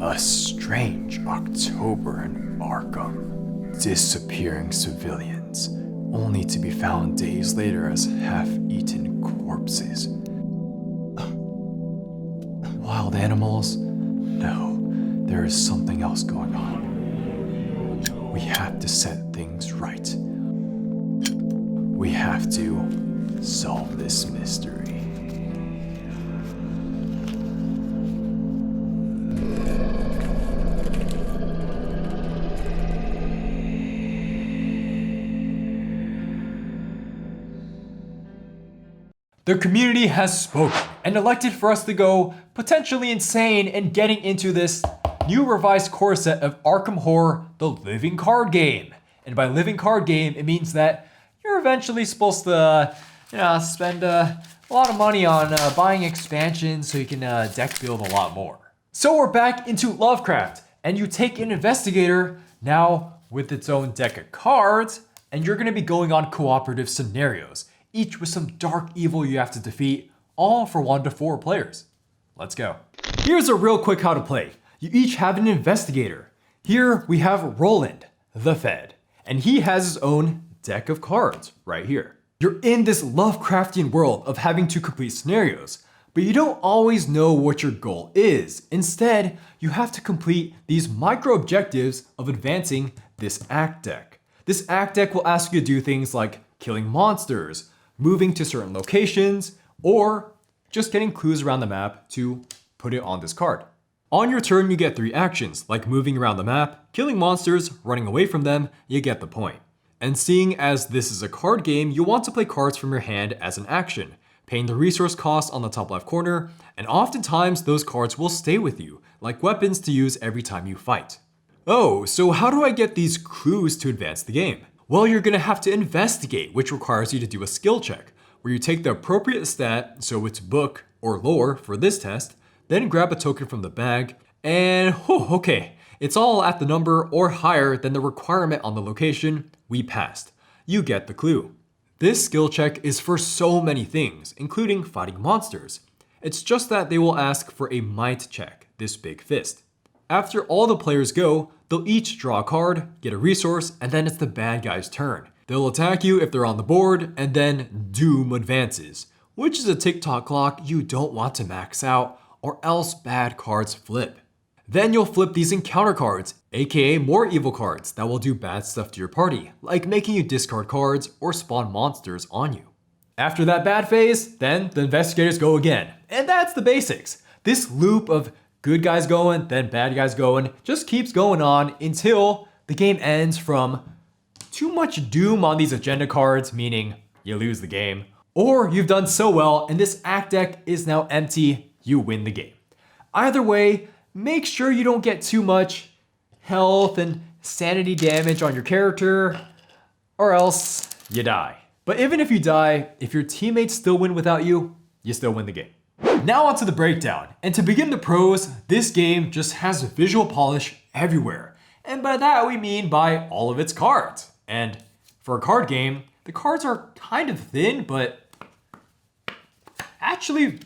A strange October in Arkham. Disappearing civilians, only to be found days later as half-eaten corpses. Wild animals? No, there is something else going on. We have to set things right. We have to solve this mystery. The community has spoken and elected for us to go potentially insane in getting into this new revised core set of Arkham Horror, the living card game. And by living card game, it means that you're eventually supposed to spend a lot of money on buying expansions so you can deck build a lot more. So we're back into Lovecraft, and you take an investigator now with its own deck of cards, and you're going to be going on cooperative scenarios, each with some dark evil you have to defeat, all for 1 to 4 players. Let's go. Here's a real quick how to play. You each have an investigator. Here we have Roland, the Fed, and he has his own deck of cards right here. You're in this Lovecraftian world of having to complete scenarios, but you don't always know what your goal is. Instead, you have to complete these micro objectives of advancing this act deck. This act deck will ask you to do things like killing monsters, moving to certain locations, or just getting clues around the map to put it on this card. On your turn, you get 3 actions, like moving around the map, killing monsters, running away from them. You get the point. And seeing as this is a card game, you'll want to play cards from your hand as an action, paying the resource cost on the top left corner, and oftentimes those cards will stay with you, like weapons to use every time you fight. Oh, so how do I get these clues to advance the game? Well, you're gonna have to investigate, which requires you to do a skill check, where you take the appropriate stat, so it's book or lore for this test, then grab a token from the bag, and okay, it's all at the number or higher than the requirement on the location. We passed. You get the clue. This skill check is for so many things, including fighting monsters. It's just that they will ask for a might check, this big fist. After all the players go, they'll each draw a card, get a resource, and then it's the bad guy's turn. They'll attack you if they're on the board, and then Doom advances, which is a tick-tock clock you don't want to max out, or else bad cards flip. Then you'll flip these encounter cards, aka more evil cards that will do bad stuff to your party, like making you discard cards or spawn monsters on you. After that bad phase, then the investigators go again, and that's the basics. This loop of good guys going, then bad guys going, just keeps going on until the game ends from too much doom on these agenda cards, meaning you lose the game, or you've done so well and this act deck is now empty, you win the game. Either way, make sure you don't get too much health and sanity damage on your character, or else you die. But even if you die, if your teammates still win without you, you still win the game. Now onto the breakdown, and to begin the pros, this game just has visual polish everywhere. And by that we mean by all of its cards. And for a card game, the cards are kind of thin, but actually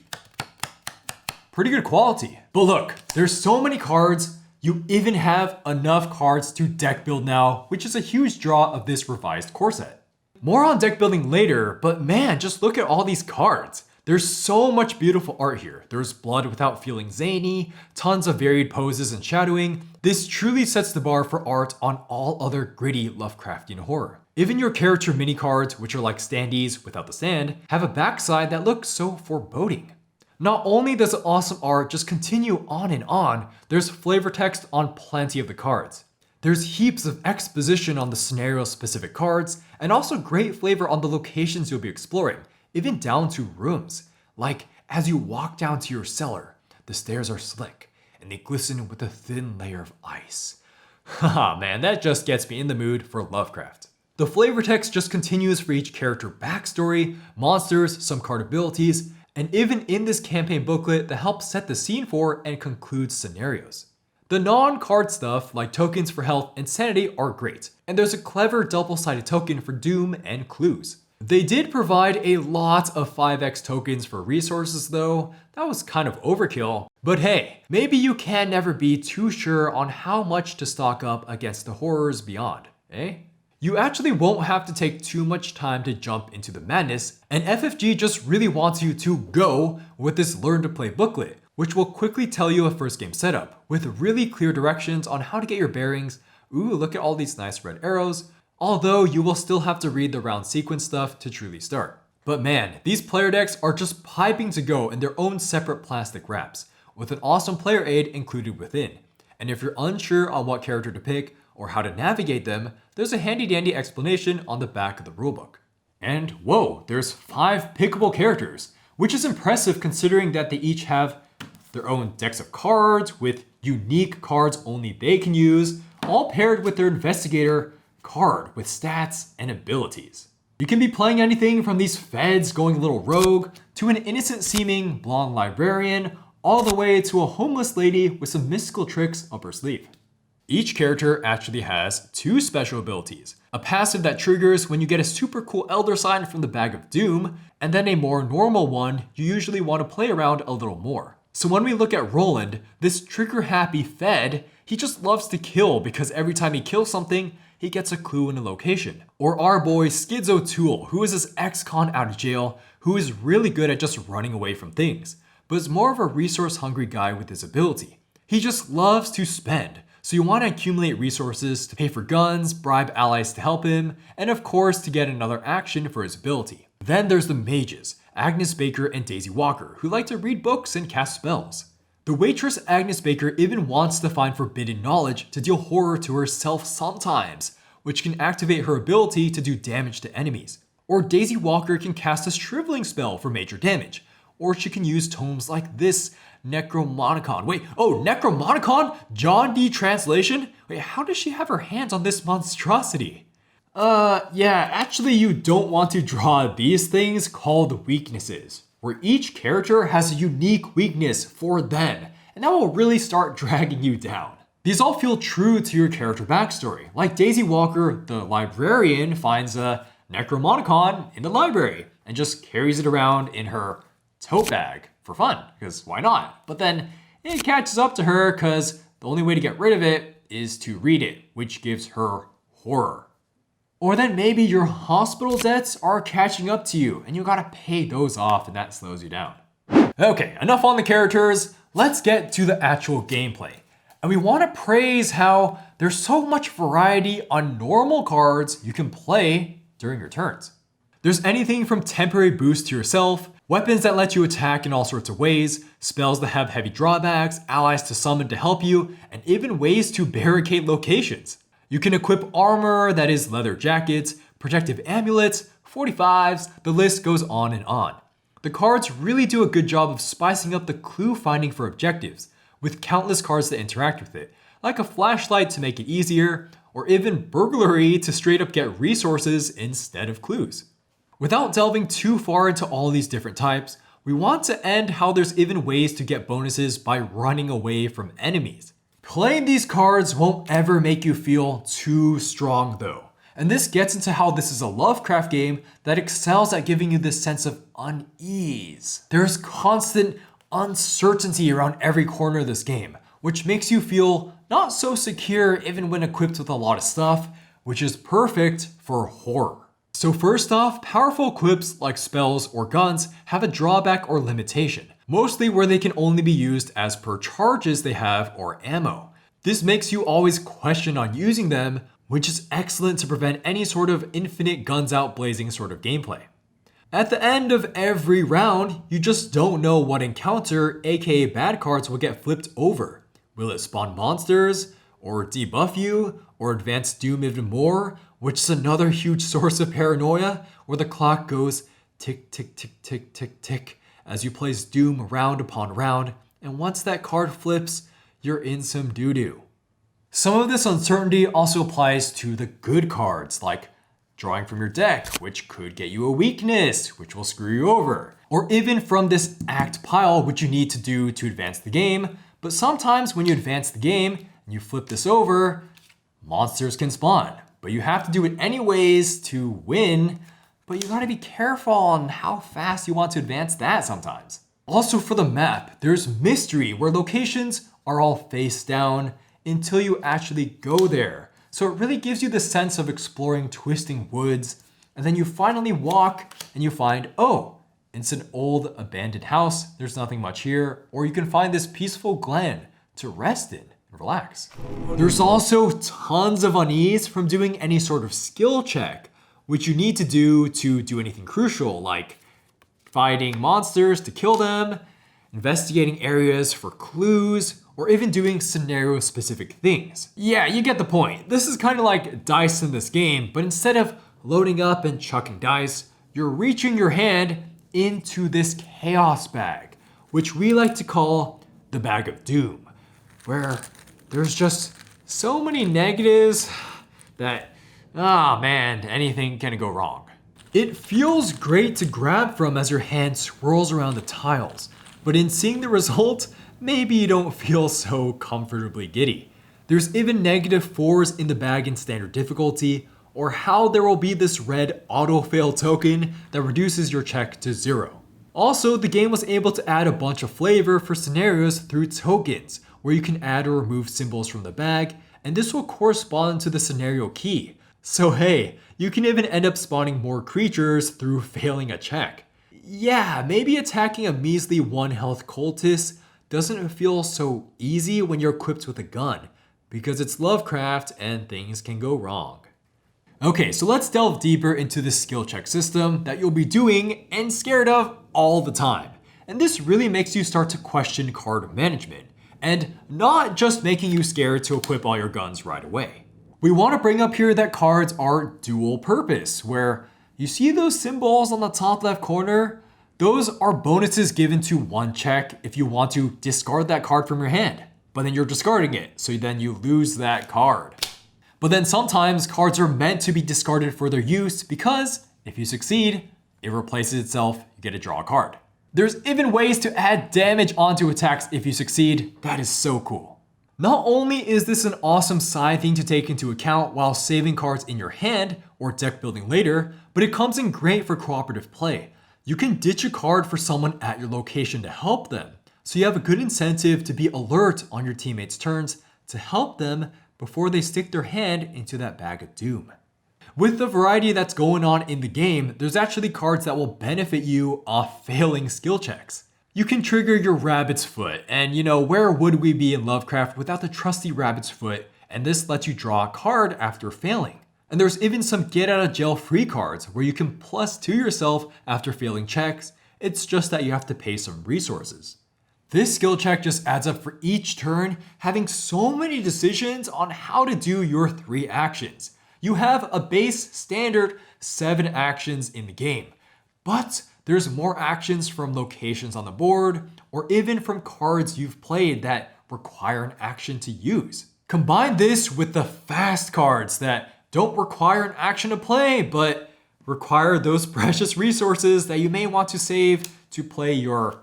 pretty good quality. But look, there's so many cards, you even have enough cards to deck build now, which is a huge draw of this revised core set. More on deck building later, but man, just look at all these cards. There's so much beautiful art here. There's blood without feeling zany, tons of varied poses and shadowing. This truly sets the bar for art on all other gritty Lovecraftian horror. Even your character mini cards, which are like standees without the stand, have a backside that looks so foreboding. Not only does the awesome art just continue on, there's flavor text on plenty of the cards. There's heaps of exposition on the scenario-specific cards, and also great flavor on the locations you'll be exploring, even down to rooms. Like, as you walk down to your cellar, the stairs are slick, and they glisten with a thin layer of ice. Haha, man, that just gets me in the mood for Lovecraft. The flavor text just continues for each character backstory, monsters, some card abilities, and even in this campaign booklet that helps set the scene for and concludes scenarios. The non-card stuff, like tokens for health and sanity, are great, and there's a clever double-sided token for doom and clues. They did provide a lot of 5x tokens for resources though. That was kind of overkill. But hey, maybe you can never be too sure on how much to stock up against the horrors beyond, eh? You actually won't have to take too much time to jump into the madness, and FFG just really wants you to go with this Learn to Play booklet, which will quickly tell you a first game setup with really clear directions on how to get your bearings. Ooh, look at all these nice red arrows. Although you will still have to read the round sequence stuff to truly start. But man, these player decks are just piping to go in their own separate plastic wraps, with an awesome player aid included within. And if you're unsure on what character to pick or how to navigate them, there's a handy dandy explanation on the back of the rulebook. And whoa, there's 5 pickable characters, which is impressive considering that they each have their own decks of cards with unique cards only they can use, all paired with their investigator card with stats and abilities. You can be playing anything from these feds going a little rogue to an innocent seeming blonde librarian, all the way to a homeless lady with some mystical tricks up her sleeve. Each character actually has 2 special abilities, a passive that triggers when you get a super cool Elder Sign from the Bag of Doom, and then a more normal one you usually want to play around a little more. So when we look at Roland, this trigger happy fed, he just loves to kill because every time he kills something, he gets a clue in a location. Or our boy Skids O'Toole, who is this ex-con out of jail, who is really good at just running away from things, but is more of a resource-hungry guy with his ability. He just loves to spend, so you want to accumulate resources to pay for guns, bribe allies to help him, and of course to get another action for his ability. Then there's the mages, Agnes Baker and Daisy Walker, who like to read books and cast spells. The waitress Agnes Baker even wants to find forbidden knowledge to deal horror to herself sometimes, which can activate her ability to do damage to enemies. Or Daisy Walker can cast a shriveling spell for major damage. Or she can use tomes like this, Necromonicon. Wait, oh, Necromonicon? John D. translation? Wait, how does she have her hands on this monstrosity? Yeah, actually you don't want to draw these things called weaknesses, where each character has a unique weakness for them, and that will really start dragging you down. These all feel true to your character backstory, like Daisy Walker, the librarian, finds a Necromonicon in the library and just carries it around in her tote bag for fun, because why not? But then it catches up to her because the only way to get rid of it is to read it, which gives her horror. Or then maybe your hospital debts are catching up to you and you gotta pay those off and that slows you down. Okay, enough on the characters, let's get to the actual gameplay. And we wanna praise how there's so much variety on normal cards you can play during your turns. There's anything from temporary boosts to yourself, weapons that let you attack in all sorts of ways, spells that have heavy drawbacks, allies to summon to help you, and even ways to barricade locations. You can equip armor that is leather jackets, protective amulets, 45s, the list goes on and on. The cards really do a good job of spicing up the clue finding for objectives, with countless cards that interact with it, like a flashlight to make it easier, or even burglary to straight up get resources instead of clues. Without delving too far into all these different types, we want to end how there's even ways to get bonuses by running away from enemies. Playing these cards won't ever make you feel too strong though. And this gets into how this is a Lovecraft game that excels at giving you this sense of unease. There's constant uncertainty around every corner of this game, which makes you feel not so secure even when equipped with a lot of stuff, which is perfect for horror. So first off, powerful equips like spells or guns have a drawback or limitation, mostly where they can only be used as per charges they have or ammo. This makes you always question on using them, which is excellent to prevent any sort of infinite guns out blazing sort of gameplay. At the end of every round, you just don't know what encounter, aka bad cards, will get flipped over. Will it spawn monsters, or debuff you, or advance Doom even more, which is another huge source of paranoia, where the clock goes tick, tick, tick, tick, tick, tick, as you place Doom round upon round, and once that card flips, you're in some doo-doo. Some of this uncertainty also applies to the good cards, like drawing from your deck, which could get you a weakness, which will screw you over, or even from this act pile, which you need to do to advance the game, but sometimes when you advance the game and you flip this over, monsters can spawn, but you have to do it anyways to win, but you gotta be careful on how fast you want to advance that sometimes. Also for the map, there's mystery where locations are all face down until you actually go there. So it really gives you the sense of exploring twisting woods, and then you finally walk and you find, oh, it's an old abandoned house, there's nothing much here, or you can find this peaceful glen to rest in and relax. There's also tons of unease from doing any sort of skill check, which you need to do anything crucial, like fighting monsters to kill them, investigating areas for clues, or even doing scenario-specific things. Yeah, you get the point. This is kind of like dice in this game, but instead of loading up and chucking dice, you're reaching your hand into this chaos bag, which we like to call the bag of doom, where there's just so many negatives that, man, anything can go wrong. It feels great to grab from as your hand swirls around the tiles, but in seeing the result, maybe you don't feel so comfortably giddy. There's even -4s in the bag in standard difficulty, or how there will be this red auto-fail token that reduces your check to 0. Also, the game was able to add a bunch of flavor for scenarios through tokens, where you can add or remove symbols from the bag, and this will correspond to the scenario key. So hey, you can even end up spawning more creatures through failing a check. Yeah, maybe attacking a measly 1 health cultist doesn't feel so easy when you're equipped with a gun, because it's Lovecraft and things can go wrong. Okay, so let's delve deeper into the skill check system that you'll be doing and scared of all the time. And this really makes you start to question card management, and not just making you scared to equip all your guns right away. We want to bring up here that cards are dual purpose, where you see those symbols on the top left corner? Those are bonuses given to one check if you want to discard that card from your hand, but then you're discarding it, so then you lose that card. But then sometimes cards are meant to be discarded for their use because if you succeed, it replaces itself, you get to draw a card. There's even ways to add damage onto attacks if you succeed. That is so cool. Not only is this an awesome side thing to take into account while saving cards in your hand or deck building later, but it comes in great for cooperative play. You can ditch a card for someone at your location to help them, so you have a good incentive to be alert on your teammates' turns to help them before they stick their hand into that bag of doom. With the variety that's going on in the game, there's actually cards that will benefit you off failing skill checks. You can trigger your rabbit's foot, and where would we be in Lovecraft without the trusty rabbit's foot, and this lets you draw a card after failing. And there's even some get out of jail free cards where you can +2 yourself after failing checks, it's just that you have to pay some resources. This skill check just adds up for each turn, having so many decisions on how to do your 3 actions. You have a base standard 7 actions in the game, but there's more actions from locations on the board, or even from cards you've played that require an action to use. Combine this with the fast cards that don't require an action to play, but require those precious resources that you may want to save to play your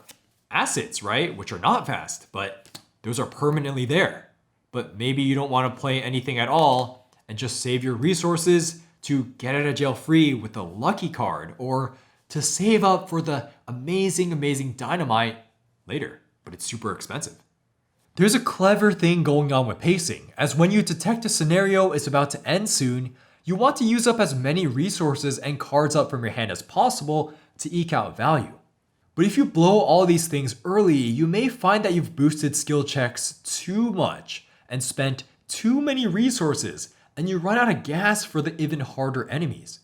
assets, right? Which are not fast, but those are permanently there. But maybe you don't want to play anything at all and just save your resources to get out of jail free with a lucky card, or to save up for the amazing dynamite later, but it's super expensive. There's a clever thing going on with pacing, as when you detect a scenario is about to end soon, you want to use up as many resources and cards up from your hand as possible to eke out value. But if you blow all these things early, you may find that you've boosted skill checks too much and spent too many resources, and you run out of gas for the even harder enemies.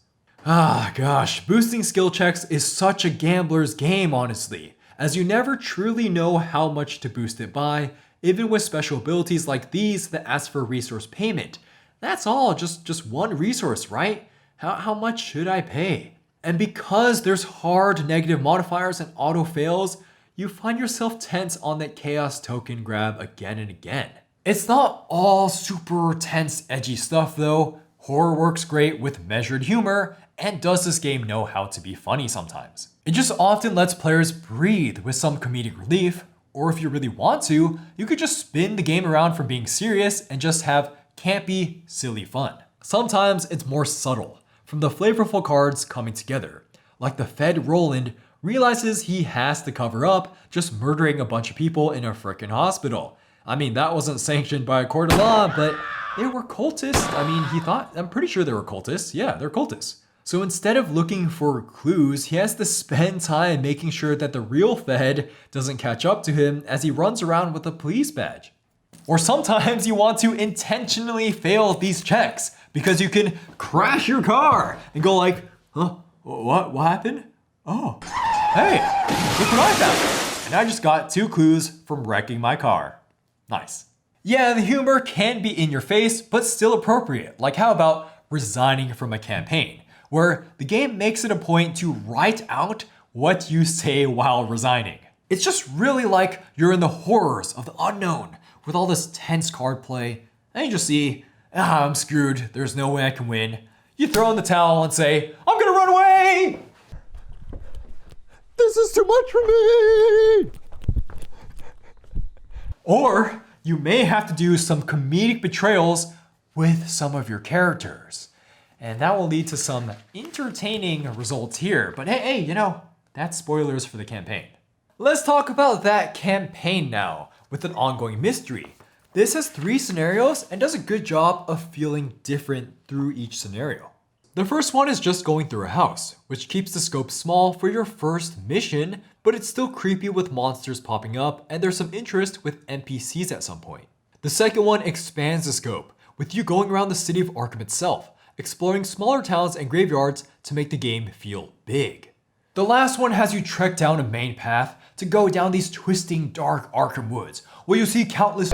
Gosh, boosting skill checks is such a gambler's game, honestly, as you never truly know how much to boost it by, even with special abilities like these that ask for resource payment. That's all, just one resource, right? How much should I pay? And because there's hard negative modifiers and auto fails, you find yourself tense on that chaos token grab again and again. It's not all super tense, edgy stuff though. Horror works great with measured humor, and does this game know how to be funny sometimes? It just often lets players breathe with some comedic relief, or if you really want to, you could just spin the game around from being serious and just have campy, silly fun. Sometimes it's more subtle. from the flavorful cards coming together. Like the Fed Roland realizes he has to cover up just murdering a bunch of people in a frickin' hospital. I mean, that wasn't sanctioned by a court of law, but they were cultists. I mean, I'm pretty sure they were cultists. Yeah, they're cultists. So instead of looking for clues, he has to spend time making sure that the real Fed doesn't catch up to him as he runs around with a police badge. Or sometimes you want to intentionally fail these checks because you can crash your car and go like, huh, what happened? Oh, hey, look what I found. And I just got 2 clues from wrecking my car. Nice. Yeah, the humor can be in your face, but still appropriate. Like how about resigning from a campaign, where the game makes it a point to write out what you say while resigning. It's just really like you're in the horrors of the unknown with all this tense card play, and you just see, I'm screwed, there's no way I can win. You throw in the towel and say, I'm gonna run away! This is too much for me! Or you may have to do some comedic betrayals with some of your characters. And that will lead to some entertaining results here. But hey, you know, that's spoilers for the campaign. Let's talk about that campaign now, with an ongoing mystery. This has 3 scenarios and does a good job of feeling different through each scenario. The first one is just going through a house, which keeps the scope small for your first mission, but it's still creepy with monsters popping up and there's some interest with NPCs at some point. The second one expands the scope, with you going around the city of Arkham itself, exploring smaller towns and graveyards to make the game feel big. The last one has you trek down a main path to go down these twisting dark Arkham woods, where you see countless...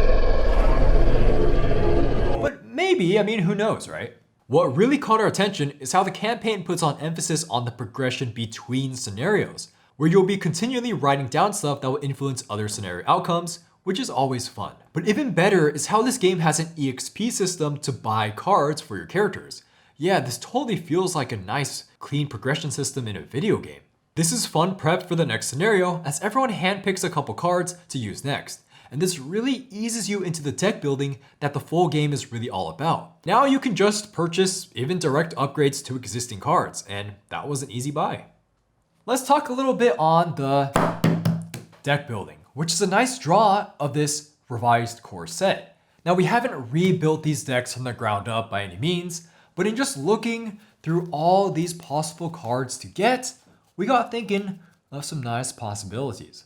But maybe, I mean, who knows, right? What really caught our attention is how the campaign puts on emphasis on the progression between scenarios, where you'll be continually writing down stuff that will influence other scenario outcomes, which is always fun. But even better is how this game has an EXP system to buy cards for your characters. Yeah, this totally feels like a nice, clean progression system in a video game. This is fun prep for the next scenario, as everyone handpicks a couple cards to use next. And this really eases you into the deck building that the full game is really all about. Now you can just purchase even direct upgrades to existing cards, and that was an easy buy. Let's talk a little bit on the deck building, which is a nice draw of this revised core set. Now we haven't rebuilt these decks from the ground up by any means, but in just looking through all these possible cards to get, we got thinking of some nice possibilities.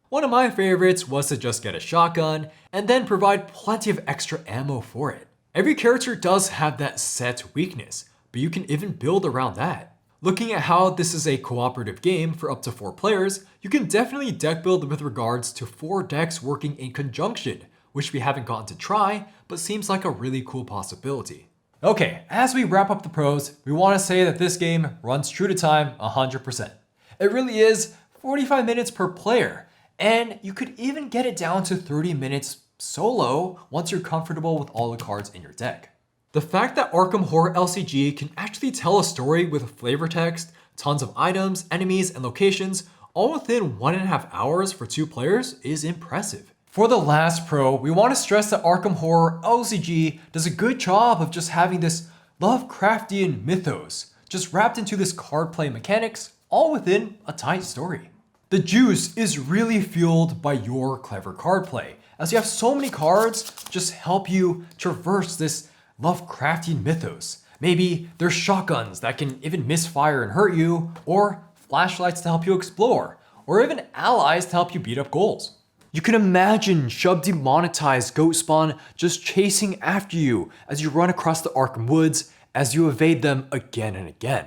One of my favorites was to just get a shotgun and then provide plenty of extra ammo for it. Every character does have that set weakness, but you can even build around that. Looking at how this is a cooperative game for up to 4 players, you can definitely deck build with regards to 4 decks working in conjunction, which we haven't gotten to try, but seems like a really cool possibility. Okay, as we wrap up the pros, we want to say that this game runs true to time 100%. It really is 45 minutes per player, and you could even get it down to 30 minutes solo once you're comfortable with all the cards in your deck. The fact that Arkham Horror LCG can actually tell a story with flavor text, tons of items, enemies, and locations all within 1.5 hours for 2 players is impressive. For the last pro, we want to stress that Arkham Horror LCG does a good job of just having this lovecraftian mythos, just wrapped into this card play mechanics, all within a tight story. The juice is really fueled by your clever card play, as you have so many cards just help you traverse this Lovecraftian mythos. Maybe there's shotguns that can even misfire and hurt you, or flashlights to help you explore, or even allies to help you beat up goals. You can imagine Shub demonetized Goat Spawn just chasing after you as you run across the Arkham Woods as you evade them again and again.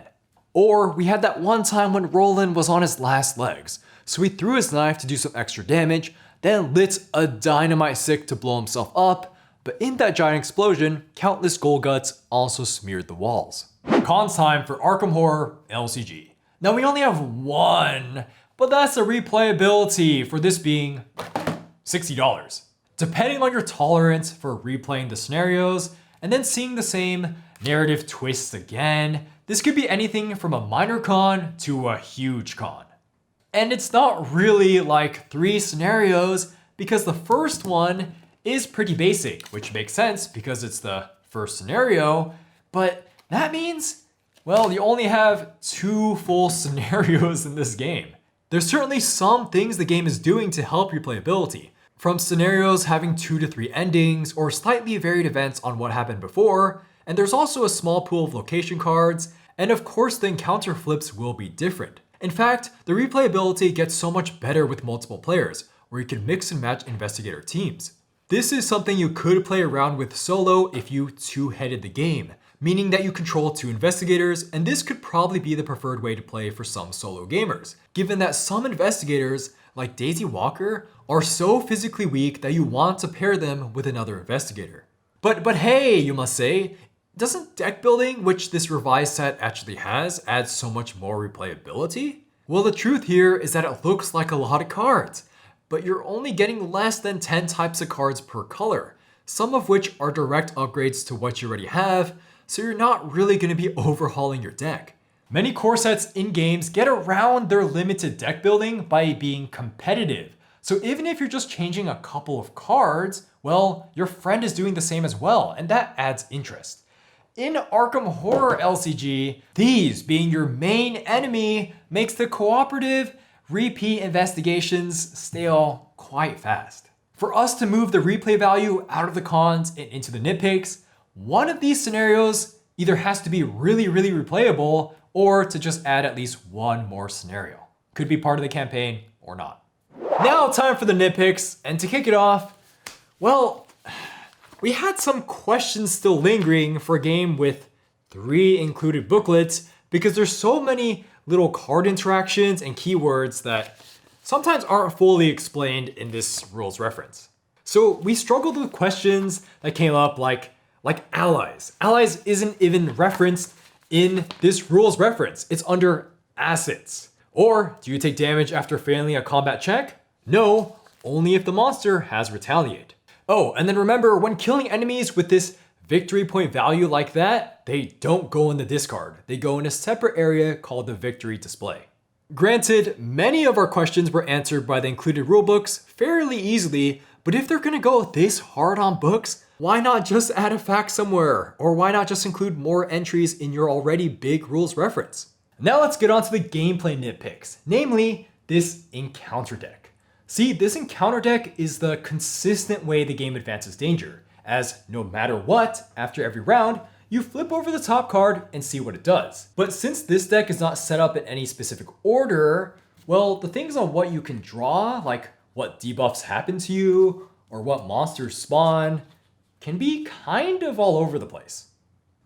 Or we had that one time when Roland was on his last legs, so he threw his knife to do some extra damage, then lit a dynamite stick to blow himself up, but in that giant explosion, countless gold guts also smeared the walls. Cons time for Arkham Horror LCG. Now we only have one, but that's the replayability for this being $60. Depending on your tolerance for replaying the scenarios and then seeing the same narrative twists again, this could be anything from a minor con to a huge con. And it's not really like 3 scenarios because the first one is pretty basic, which makes sense because it's the first scenario, but that means Well, you only have 2 full scenarios in this game. There's certainly some things the game is doing to help replayability, from scenarios having 2 to 3 endings or slightly varied events on what happened before, and there's also a small pool of location cards, and of course the encounter flips will be different. In fact, the replayability gets so much better with multiple players, where you can mix and match investigator teams. This is something you could play around with solo if you two-headed the game, meaning that you control 2 investigators, and this could probably be the preferred way to play for some solo gamers, given that some investigators, like Daisy Walker, are so physically weak that you want to pair them with another investigator. But hey, you must say, doesn't deck building, which this revised set actually has, add so much more replayability? Well, the truth here is that it looks like a lot of cards, but you're only getting less than 10 types of cards per color, some of which are direct upgrades to what you already have, so you're not really going to be overhauling your deck. Many core sets in games get around their limited deck building by being competitive. So even if you're just changing a couple of cards, well, your friend is doing the same as well, and that adds interest. In Arkham Horror LCG, these being your main enemy makes the cooperative repeat investigations stale quite fast. For us to move the replay value out of the cons and into the nitpicks, one of these scenarios either has to be really replayable or to just add at least one more scenario. Could be part of the campaign or not. Now time for the nitpicks, and to kick it off, well, we had some questions still lingering for a game with 3 included booklets because there's so many little card interactions and keywords that sometimes aren't fully explained in this rules reference. So we struggled with questions that came up like allies. Allies isn't even referenced in this rules reference. It's under assets. Or do you take damage after failing a combat check? No, only if the monster has retaliate. Oh, and then remember, when killing enemies with this victory point value like that, they don't go in the discard. They go in a separate area called the victory display. Granted, many of our questions were answered by the included rulebooks fairly easily, but if they're gonna go this hard on books, why not just add a fact somewhere? Or why not just include more entries in your already big rules reference? Now let's get on to the gameplay nitpicks, namely this encounter deck. See, this encounter deck is the consistent way the game advances danger, as no matter what, after every round, you flip over the top card and see what it does. But since this deck is not set up in any specific order, well, the things on what you can draw, like what debuffs happen to you, or what monsters spawn, can be kind of all over the place.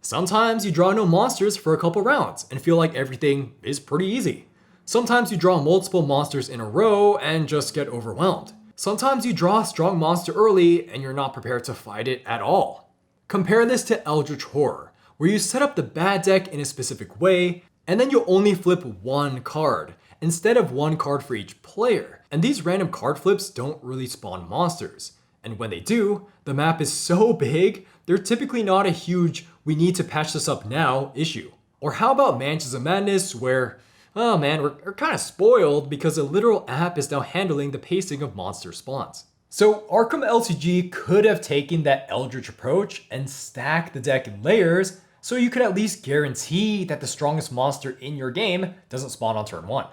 Sometimes you draw no monsters for a couple rounds and feel like everything is pretty easy. Sometimes you draw multiple monsters in a row and just get overwhelmed. Sometimes you draw a strong monster early and you're not prepared to fight it at all. Compare this to Eldritch Horror, where you set up the bad deck in a specific way, and then you only flip 1 card, instead of 1 card for each player. And these random card flips don't really spawn monsters. And when they do, the map is so big, they're typically not a huge "we need to patch this up now" issue. Or how about Mansions of Madness, where, oh man, we're kind of spoiled because a literal app is now handling the pacing of monster spawns. So Arkham LCG could have taken that Eldritch approach and stacked the deck in layers so you could at least guarantee that the strongest monster in your game doesn't spawn on turn 1.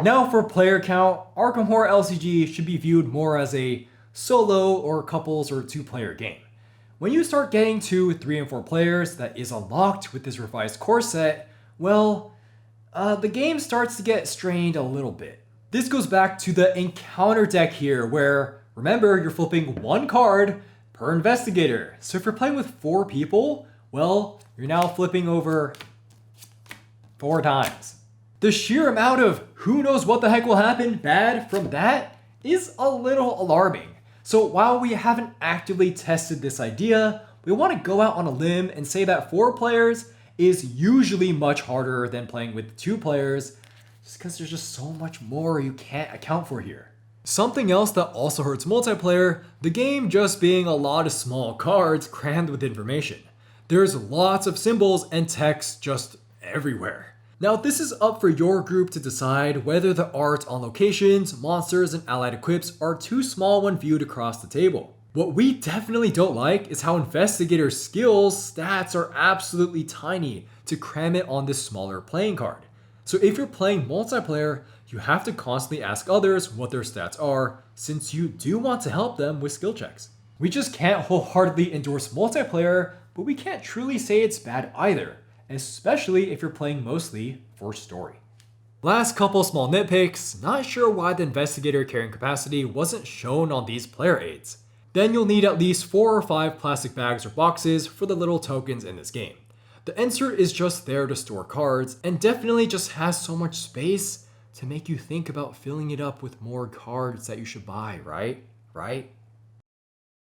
Now for player count, Arkham Horror LCG should be viewed more as a solo or couples or 2-player game. When you start getting to 3 and 4 players that is unlocked with this revised core set, well, the game starts to get strained a little bit. This goes back to the encounter deck here where, remember, you're flipping 1 card per investigator. So if you're playing with 4 people, well, you're now flipping over 4 times. The sheer amount of who knows what the heck will happen bad from that is a little alarming. So while we haven't actively tested this idea, we want to go out on a limb and say that 4 players is usually much harder than playing with 2 players, just because there's just so much more you can't account for here. Something else that also hurts multiplayer, the game just being a lot of small cards crammed with information. There's lots of symbols and text just everywhere. Now this is up for your group to decide whether the art on locations, monsters, and allied equips are too small when viewed across the table. What we definitely don't like is how investigator skills stats are absolutely tiny to cram it on this smaller playing card. So if you're playing multiplayer, you have to constantly ask others what their stats are, since you do want to help them with skill checks. We just can't wholeheartedly endorse multiplayer, but we can't truly say it's bad either, especially if you're playing mostly for story. Last couple small nitpicks, not sure why the investigator carrying capacity wasn't shown on these player aids. Then you'll need at least 4 or 5 plastic bags or boxes for the little tokens in this game. The insert is just there to store cards and definitely just has so much space to make you think about filling it up with more cards that you should buy, right?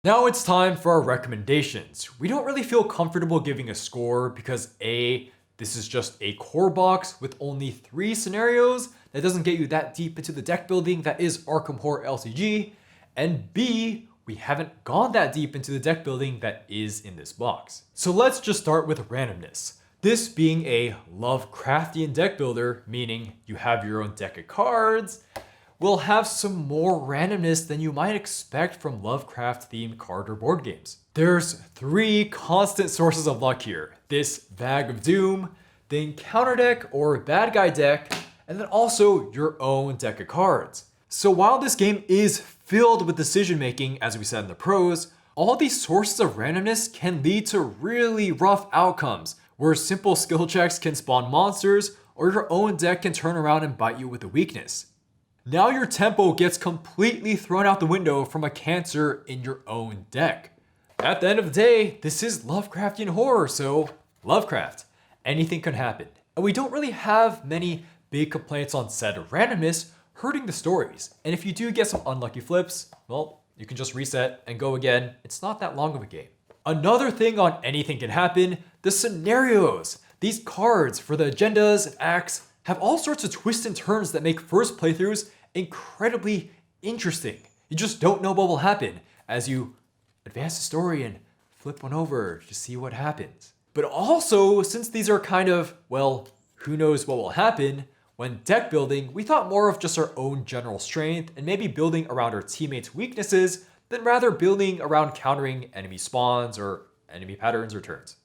Now it's time for our recommendations. We don't really feel comfortable giving a score because A, this is just a core box with only 3 scenarios that doesn't get you that deep into the deck building that is Arkham Horror LCG, and B, we haven't gone that deep into the deck building that is in this box. So let's just start with randomness. This being a Lovecraftian deck builder, meaning you have your own deck of cards, will have some more randomness than you might expect from Lovecraft themed card or board games. There's 3 constant sources of luck here. This Bag of Doom, the encounter deck or bad guy deck, and then also your own deck of cards. So while this game is filled with decision making, as we said in the pros, all these sources of randomness can lead to really rough outcomes, where simple skill checks can spawn monsters, or your own deck can turn around and bite you with a weakness. Now your tempo gets completely thrown out the window from a cancer in your own deck. At the end of the day, this is Lovecraftian horror, so Lovecraft. Anything can happen. And we don't really have many big complaints on said randomness hurting the stories. And if you do get some unlucky flips, well, you can just reset and go again. It's not that long of a game. Another thing on anything can happen, the scenarios. These cards for the agendas and acts have all sorts of twists and turns that make first playthroughs incredibly interesting. You just don't know what will happen as you advance the story and flip one over to see what happens. But also, since these are kind of, well, who knows what will happen, when deck building, we thought more of just our own general strength and maybe building around our teammates' weaknesses than rather building around countering enemy spawns or enemy patterns or turns.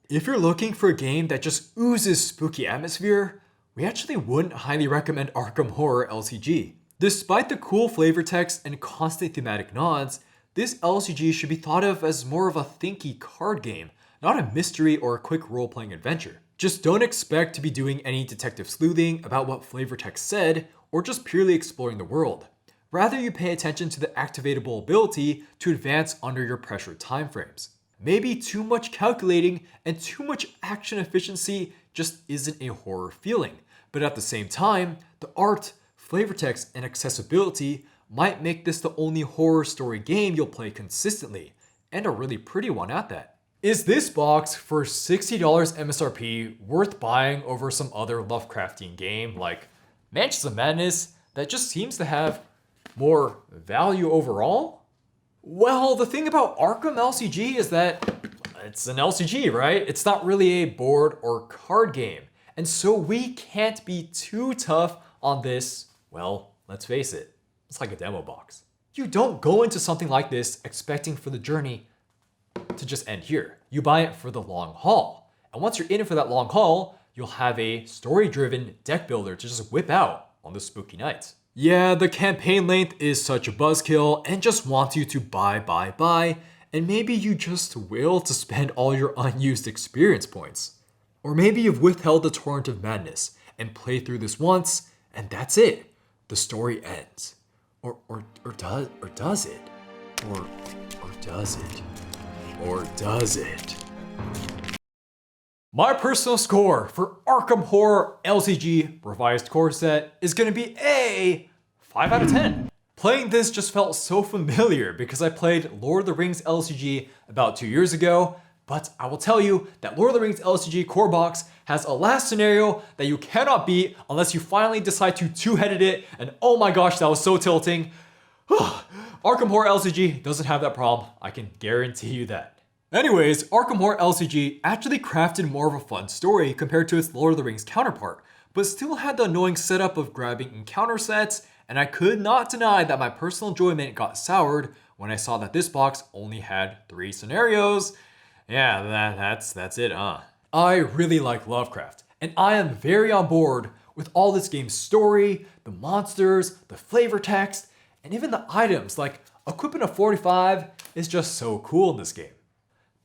If you're looking for a game that just oozes spooky atmosphere, we actually wouldn't highly recommend Arkham Horror LCG. Despite the cool flavor text and constant thematic nods, this LCG should be thought of as more of a thinky card game, not a mystery or a quick role-playing adventure. Just don't expect to be doing any detective sleuthing about what flavor text said, or just purely exploring the world. Rather, you pay attention to the activatable ability to advance under your pressured timeframes. Maybe too much calculating and too much action efficiency just isn't a horror feeling, but at the same time, the art, flavor text, and accessibility might make this the only horror story game you'll play consistently, and a really pretty one at that. Is this box for $60 MSRP worth buying over some other Lovecraftian game like Mansions of Madness that just seems to have more value overall? Well, the thing about Arkham LCG is that it's an LCG, right? It's not really a board or card game. And so we can't be too tough on this. Well, let's face it, it's like a demo box. You don't go into something like this expecting for the journey to just end here. You buy it for the long haul. And once you're in it for that long haul, you'll have a story-driven deck builder to just whip out on the spooky nights. Yeah, the campaign length is such a buzzkill and just wants you to buy, and maybe you just will to spend all your unused experience points. Or maybe you've withheld the torrent of madness and played through this once, and that's it. The story ends. Or does it? Or does it? Or does it? My personal score for Arkham Horror LCG Revised Core Set is going to be a 5 out of 10. Playing this just felt so familiar because I played Lord of the Rings LCG about 2 years ago, but I will tell you that Lord of the Rings LCG core box has a last scenario that you cannot beat unless you finally decide to two-headed it, and oh my gosh, that was so tilting. Arkham Horror LCG doesn't have that problem, I can guarantee you that. Anyways, Arkham Horror LCG actually crafted more of a fun story compared to its Lord of the Rings counterpart, but still had the annoying setup of grabbing encounter sets, and I could not deny that my personal enjoyment got soured when I saw that this box only had 3 scenarios. Yeah, that's it, huh? I really like Lovecraft, and I am very on board with all this game's story, the monsters, the flavor text, and even the items, like equipping a 45 is just so cool in this game.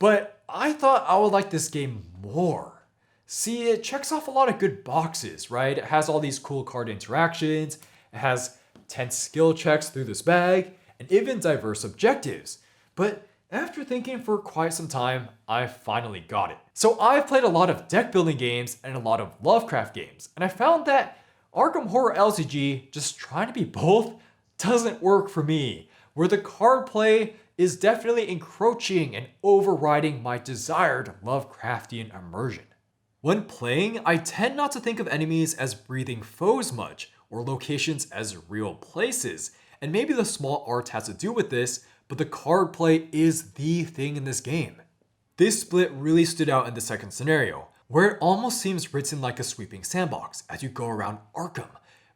But I thought I would like this game more. See, it checks off a lot of good boxes, right? It has all these cool card interactions, it has 10 skill checks through this bag, and even diverse objectives. But after thinking for quite some time, I finally got it. So I've played a lot of deck building games and a lot of Lovecraft games, and I found that Arkham Horror LCG, just trying to be both, doesn't work for me, where the card play is definitely encroaching and overriding my desired Lovecraftian immersion. When playing, I tend not to think of enemies as breathing foes much, or locations as real places, and maybe the small art has to do with this, but the card play is the thing in this game. This split really stood out in the second scenario, where it almost seems written like a sweeping sandbox as you go around Arkham,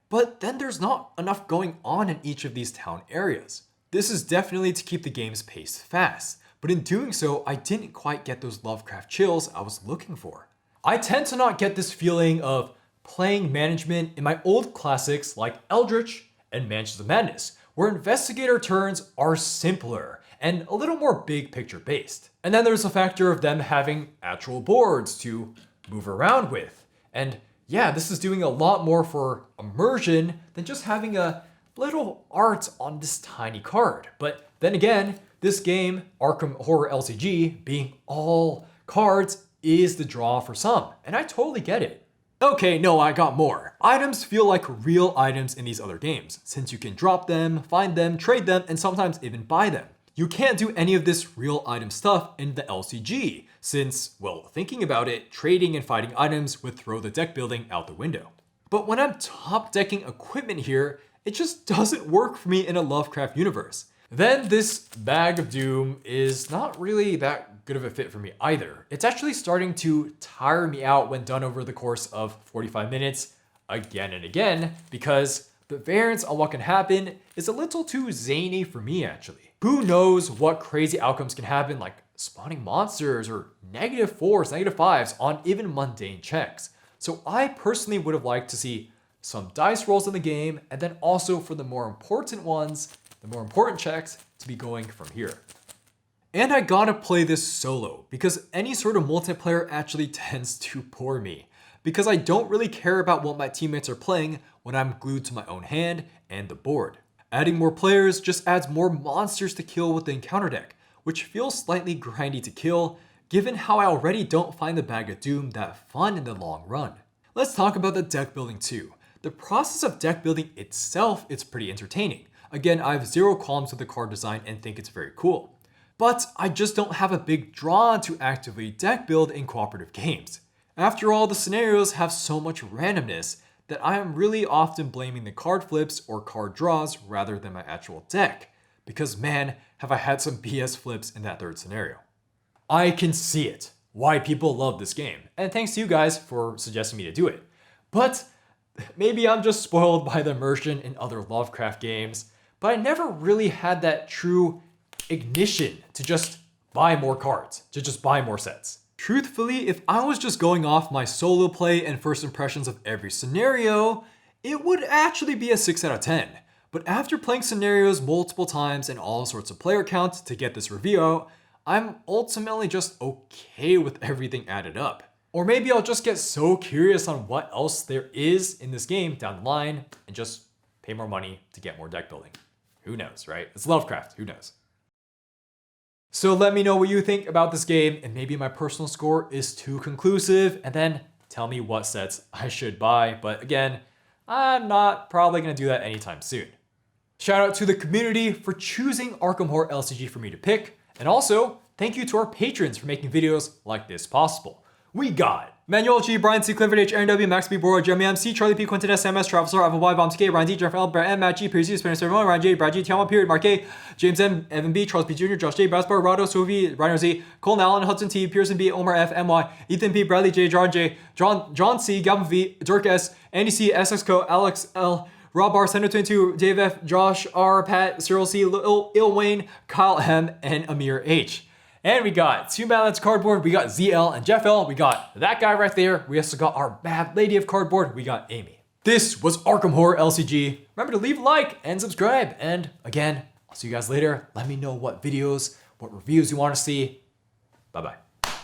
but then there's not enough going on in each of these town areas. This is definitely to keep the game's pace fast, but in doing so, I didn't quite get those Lovecraft chills I was looking for. I tend to not get this feeling of playing management in my old classics like Eldritch and Mansions of Madness, where investigator turns are simpler and a little more big picture based. And then there's the factor of them having actual boards to move around with. And yeah, this is doing a lot more for immersion than just having a little art on this tiny card. But then again, this game, Arkham Horror LCG, being all cards, is the draw for some, and I totally get it. Okay, no, I got more. Items feel like real items in these other games, since you can drop them, find them, trade them, and sometimes even buy them. You can't do any of this real item stuff in the LCG, since, well, thinking about it, trading and fighting items would throw the deck building out the window. But when I'm top decking equipment here, it just doesn't work for me in a Lovecraft universe. Then this Bag of Doom is not really that good of a fit for me either. It's actually starting to tire me out when done over the course of 45 minutes again and again, because the variance on what can happen is a little too zany for me actually. Who knows what crazy outcomes can happen, like spawning monsters or -4s, -5s on even mundane checks. So I personally would have liked to see some dice rolls in the game, and then also for the more important ones, the more important checks to be going from here. And I gotta play this solo, because any sort of multiplayer actually tends to bore me, because I don't really care about what my teammates are playing when I'm glued to my own hand and the board. Adding more players just adds more monsters to kill with the encounter deck, which feels slightly grindy to kill, given how I already don't find the Bag of Doom that fun in the long run. Let's talk about the deck building too. The process of deck building itself is pretty entertaining. Again, I have zero qualms with the card design and think it's very cool. But I just don't have a big draw to actively deck build in cooperative games. After all, the scenarios have so much randomness that I am really often blaming the card flips or card draws rather than my actual deck. Because man, have I had some BS flips in that third scenario. I can see it, why people love this game, and thanks to you guys for suggesting me to do it. But maybe I'm just spoiled by the immersion in other Lovecraft games, but I never really had that true ignition to just buy more cards, to just buy more sets. Truthfully, if I was just going off my solo play and first impressions of every scenario, it would actually be a 6 out of 10. But after playing scenarios multiple times and all sorts of player counts to get this review out, I'm ultimately just okay with everything added up. Or maybe I'll just get so curious on what else there is in this game down the line and just pay more money to get more deck building. Who knows, right? It's Lovecraft, who knows? So let me know what you think about this game, and maybe my personal score is too conclusive, and then tell me what sets I should buy. But again, I'm not probably gonna do that anytime soon. Shout out to the community for choosing Arkham Horror LCG for me to pick, and also thank you to our patrons for making videos like this possible. We got Manuel G, Brian C, Clifford H, Aaron W, Max B, Bora, Jeremy M, C, Charlie P, Quentin S, MS, Travis R, Alpha Y, Vom TK, Ryan D, Jeff L, Brad M, Matt G, Pierce, Spencer, Ryan J, Brad G, Tiama Period, Mark A, James M, Evan B, Charles P Jr., Josh J, Brasbar, Rado, Sophie, Ryan Z, Colin Allen, Hudson T, Pearson B, Omar F, MY, Ethan P, Bradley J, John J, John C, Galvin V, Dirk S, Andy C, SX Co, Alex L, Rob R, Sender 22, Dave F, Josh R, Pat, Cyril C, Il Wayne, Kyle M, and Amir H. And we got Two Balance Cardboard, we got ZL and Jeff L, we got that guy right there, we also got our Bad Lady of Cardboard, we got Amy. This was Arkham Horror LCG. Remember to leave a like and subscribe. And again, I'll see you guys later. Let me know what videos, what reviews you want to see. Bye-bye.